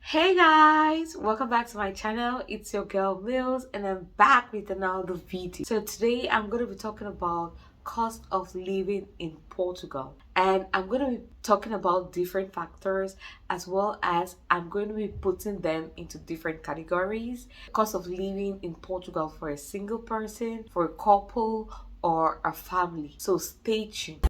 Hey guys, welcome back to my channel. It's your girl Mills and I'm back with another video. So today I'm going to be talking about cost of living in Portugal, and I'm going to be talking about different factors, as well as I'm going to be putting them into different categories. Cost of living in Portugal for a single person, for a couple, or a family. So stay tuned.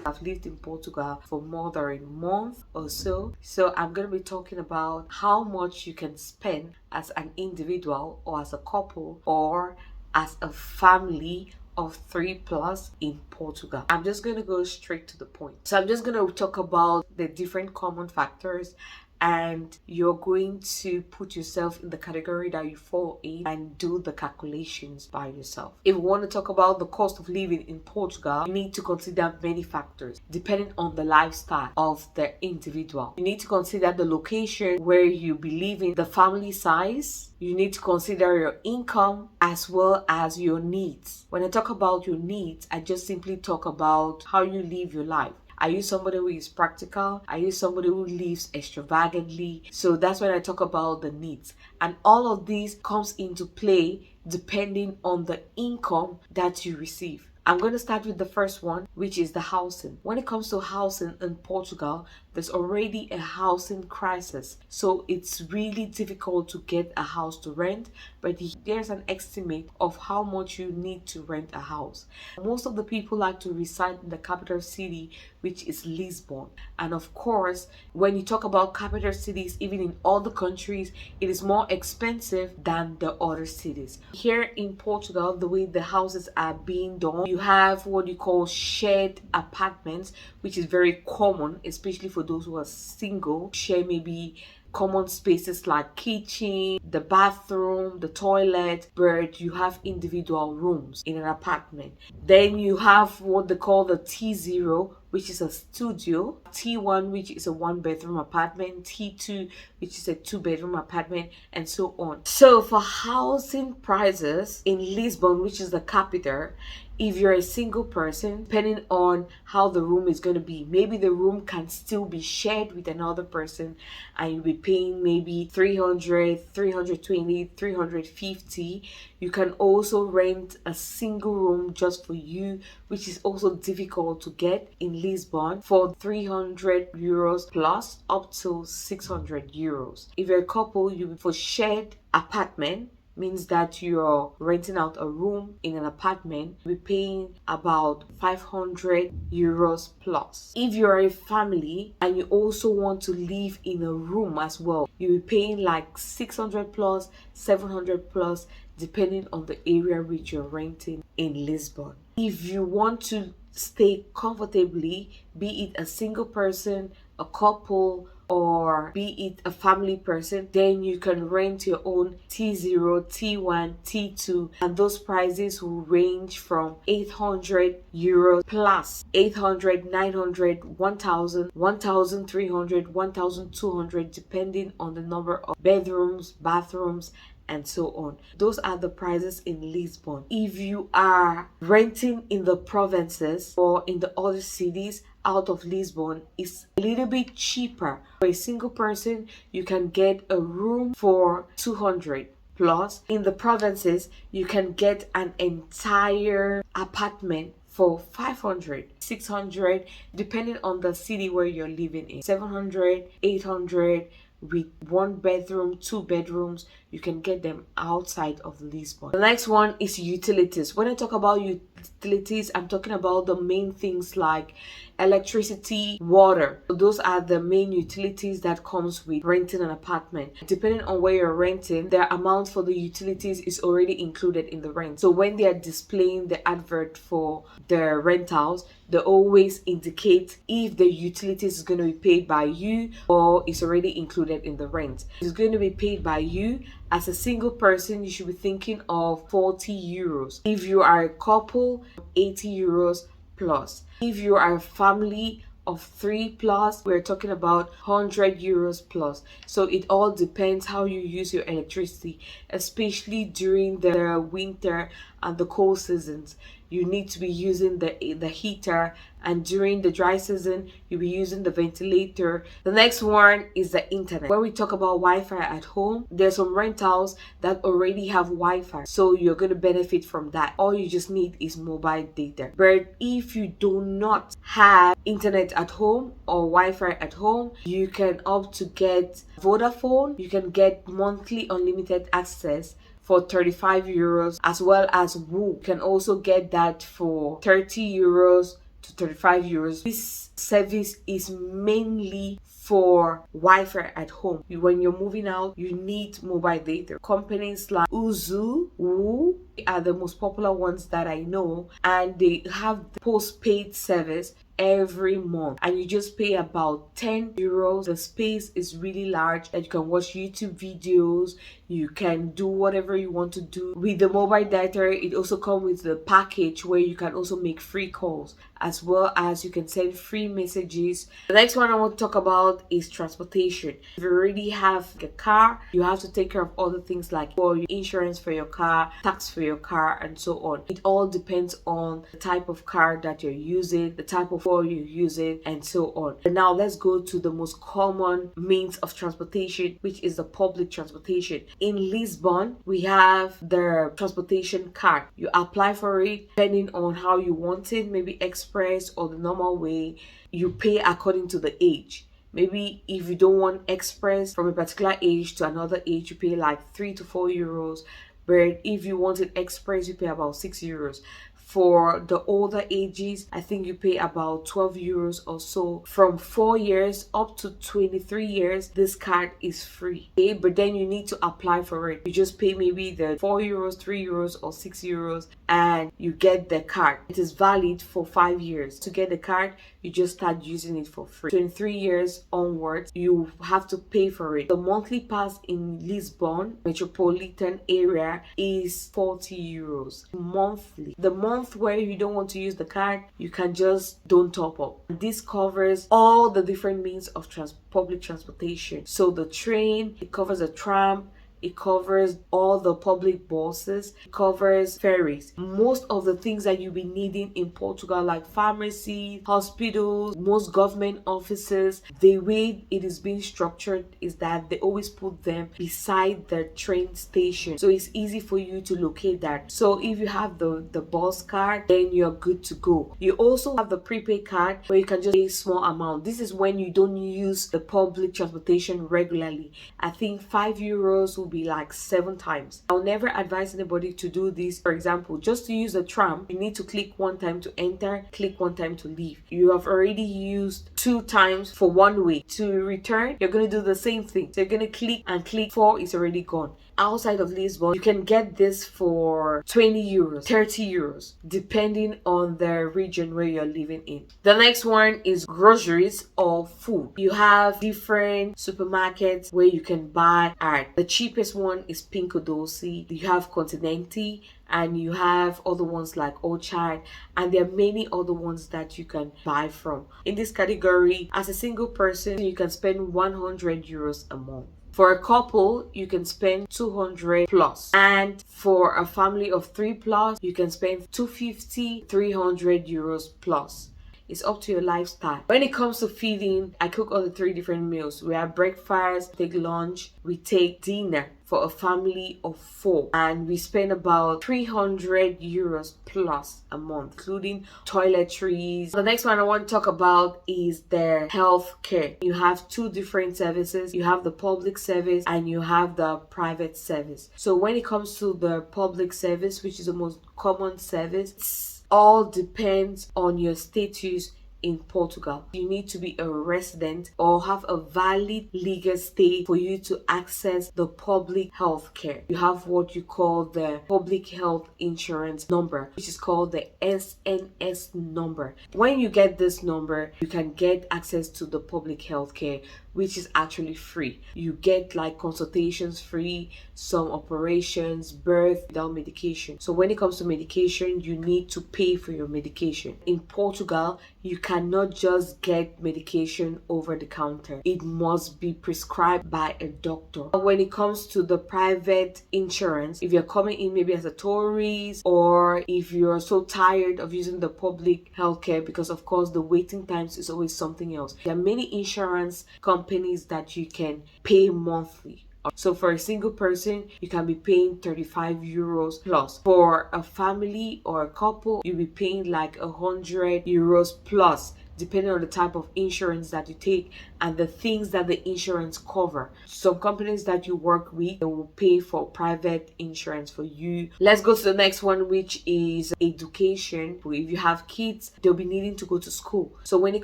I've lived in Portugal for more than a month or so. So I'm going to be talking about how much you can spend as an individual or as a couple or as a family of 3+ in Portugal. I'm just going to go straight to the point. So I'm just going to talk about the different common factors, and you're going to put yourself in the category that you fall in and do the calculations by yourself. If we want to talk about the cost of living in Portugal, you need to consider many factors depending on the lifestyle of the individual. You need to consider the location where you be living, the family size. You need to consider your income as well as your needs. When I talk about your needs, I just simply talk about how you live your life. Are you somebody who is practical? Are you somebody who lives extravagantly? So that's when I talk about the needs. And all of these comes into play depending on the income that you receive. I'm going to start with the first one, which is the housing. When it comes to housing in Portugal, there's already a housing crisis. So it's really difficult to get a house to rent, but there's an estimate of how much you need to rent a house. Most of the people like to reside in the capital city, which is Lisbon. And of course, when you talk about capital cities, even in other countries, it is more expensive than the other cities. Here in Portugal, the way the houses are being done, you have what you call shared apartments, which is very common, especially for those who are single. Share maybe common spaces like kitchen, the bathroom, the toilet, but you have individual rooms in an apartment. Then you have what they call the T0, which is a studio, T1, which is a 1-bedroom apartment, T2, which is a 2-bedroom apartment, and so on. So for housing prices in Lisbon, which is the capital, if you're a single person, depending on how the room is going to be, maybe the room can still be shared with another person and you'll be paying maybe 300, 320, 350. You can also rent a single room just for you, which is also difficult to get in Lisbon, for 300 euros plus up to 600 euros. If you're a couple, you for shared apartment, means that you're renting out a room in an apartment, you'll be paying about 500 euros plus. If you're a family and you also want to live in a room as well, you'll be paying like 600 plus, 700 plus, depending on the area which you're renting in Lisbon. If you want to stay comfortably, be it a single person, a couple, or be it a family person, then you can rent your own T0, T1, T2, and those prices will range from 800 euros plus, 800, 900, 1000, 1300, 1200, depending on the number of bedrooms, bathrooms, and so on. Those are the prices in Lisbon. If you are renting in the provinces or in the other cities out of Lisbon, it's a little bit cheaper. For a single person, you can get a room for 200 plus. In the provinces, you can get an entire apartment for 500, 600, depending on the city where you're living in. 700, 800, with 1 bedroom, 2 bedrooms, you can get them outside of Lisbon. The next one is utilities. When I talk about utilities, I'm talking about the main things like electricity, water. Those are the main utilities that comes with renting an apartment. Depending on where you're renting, the amount for the utilities is already included in the rent. So when they are displaying the advert for the rentals, they always indicate if the utilities is going to be paid by you or is already included in the rent. If it's going to be paid by you, as a single person, you should be thinking of 40 euros. If you are a couple, 80 euros plus. If you are a family of 3+, we're talking about 100 euros plus. So it all depends how you use your electricity, especially during the winter and the cold seasons. you need to be using the heater, and during the dry season you'll be using the ventilator. The next one is the internet. When we talk about Wi-Fi at home, there's some rentals that already have Wi-Fi, so you're going to benefit from that. All you just need is mobile data. But if you do not have internet at home or Wi-Fi at home, you can opt to get Vodafone. You can get monthly unlimited access for 35 euros, as well as Woo. You can also get that for 30 euros to 35 euros. This service is mainly for Wi-Fi at home. When you're moving out, you need mobile data. Companies like Uzu, Woo are the most popular ones that I know, and they have the postpaid service every month, and you just pay about 10 euros. The space is really large, and you can watch YouTube videos, you can do whatever you want to do with the mobile data. It also comes with the package where you can also make free calls, as well as you can send free messages. The next one I want to talk about is transportation. If you already have a car, you have to take care of other things like your insurance for your car, tax for your car, and so on. It all depends on the type of car that you're using, the type of oil you're using, and so on. And now let's go to the most common means of transportation, which is the public transportation. In Lisbon, we have the transportation card. You apply for it depending on how you want it, maybe express or the normal way. You pay according to the age. Maybe if you don't want express from a particular age to another age, you pay like 3 to 4 euros. But if you want it express, you pay about 6 euros. For the older ages, I think you pay about 12 euros or so. From 4 years up to 23 years, this card is free. Okay? But then you need to apply for it. You just pay maybe the 4 euros, 3 euros, or 6 euros, and you get the card. It is valid for 5 years. To get the card, you just start using it for free. 23 years onwards, you have to pay for it. The monthly pass in Lisbon metropolitan area is 40 euros monthly. The month where you don't want to use the card, you can just don't top up. This covers all the different means of public transportation. So the train, it covers a tram, it covers all the public buses, it covers ferries. Most of the things that you'll be needing in Portugal, like pharmacy, hospitals, most government offices, the way it is being structured is that they always put them beside the train station. So it's easy for you to locate that. So if you have the bus card, then you're good to go. You also have the prepaid card where you can just pay a small amount. This is when you don't use the public transportation regularly. I think 5 euros will be like 7 times. I'll never advise anybody to do this. For example, just to use a tram, you need to click 1 time to enter, click 1 time to leave. You have already used 2 times for one way. To return, you're going to do the same thing. So you're going to click and click 4 is already gone. Outside of Lisbon, you can get this for 20 euros, 30 euros, depending on the region where you're living in. The next one is groceries or food. You have different supermarkets where you can buy art. The cheapest one is Pinco Doce. You have Continente, and you have other ones like Orchard, and there are many other ones that you can buy from. In this category, as a single person, you can spend 100 euros a month. For a couple, you can spend 200 plus. And for a family of 3 plus, you can spend 250, 300 euros plus. It's up to your lifestyle. When it comes to feeding, I cook all the 3 different meals. We have breakfast, take lunch, we take dinner for a family of 4, and we spend about 300 euros plus a month, including toiletries. The next one I want to talk about is the health care. You have 2 different services. You have the public service and you have the private service. So when it comes to the public service, which is the most common service, it all depends on your status in Portugal. You need to be a resident or have a valid legal stay for you to access the public health care. You have what you call the public health insurance number, which is called the SNS number. When you get this number, you can get access to the public health care which is actually free. You get like consultations free, some operations, birth without medication. So when it comes to medication, you need to pay for your medication. In Portugal, you cannot just get medication over the counter. It must be prescribed by a doctor. When it comes to the private insurance, if you're coming in maybe as a tourist, or if you're so tired of using the public healthcare, because of course the waiting times is always something else, there are many insurance companies that you can pay monthly. So for a single person, you can be paying 35 euros plus. For a family or a couple, you'll be paying like 100 euros plus, depending on the type of insurance that you take and the things that the insurance cover. Some companies that you work with, they will pay for private insurance for you. Let's go to the next one, which is education. If you have kids, they'll be needing to go to school. So when it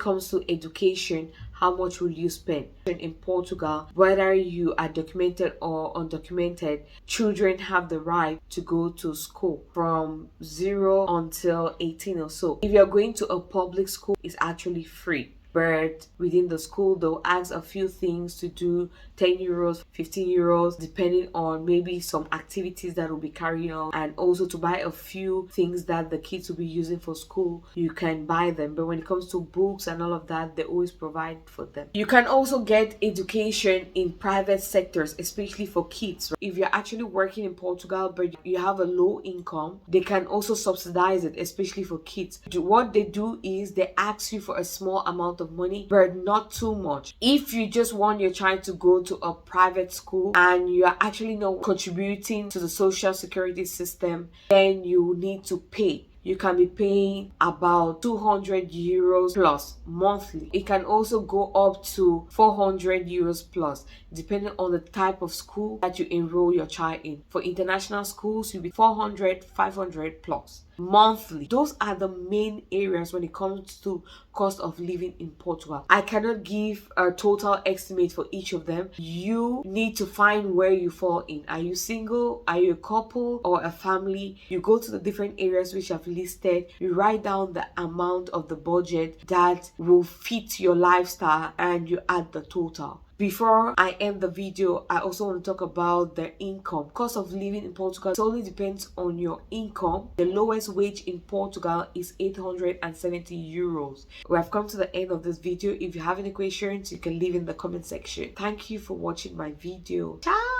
comes to education, how much will you spend? In Portugal, whether you are documented or undocumented, children have the right to go to school from 0 until 18 or so. If you're going to a public school, it's actually free. But within the school, they'll ask a few things to do, 10 euros, 15 euros, depending on maybe some activities that will be carried on, and also to buy a few things that the kids will be using for school. You can buy them, but when it comes to books and all of that, they always provide for them. You can also get education in private sectors, especially for kids. If you're actually working in Portugal but you have a low income, they can also subsidize it, especially for kids. What they do is they ask you for a small amount of money, but not too much. If you just want your child to go to a private school and you are actually not contributing to the social security system, then you need to pay. You can be paying about 200 euros plus monthly. It can also go up to 400 euros plus, depending on the type of school that you enroll your child in. For international schools, you'll be 400, 500 plus monthly. Those are the main areas when it comes to cost of living in Portugal. I cannot give a total estimate for each of them. You need to find where you fall in. Are you single? Are you a couple or a family? You go to the different areas which I've listed. You write down the amount of the budget that will fit your lifestyle and you add the total. Before I end the video, I also want to talk about the income. Cost of living in Portugal solely depends on your income. The lowest wage in Portugal is 870 euros. We have come to the end of this video. If you have any questions, you can leave in the comment section. Thank you for watching my video. Ciao!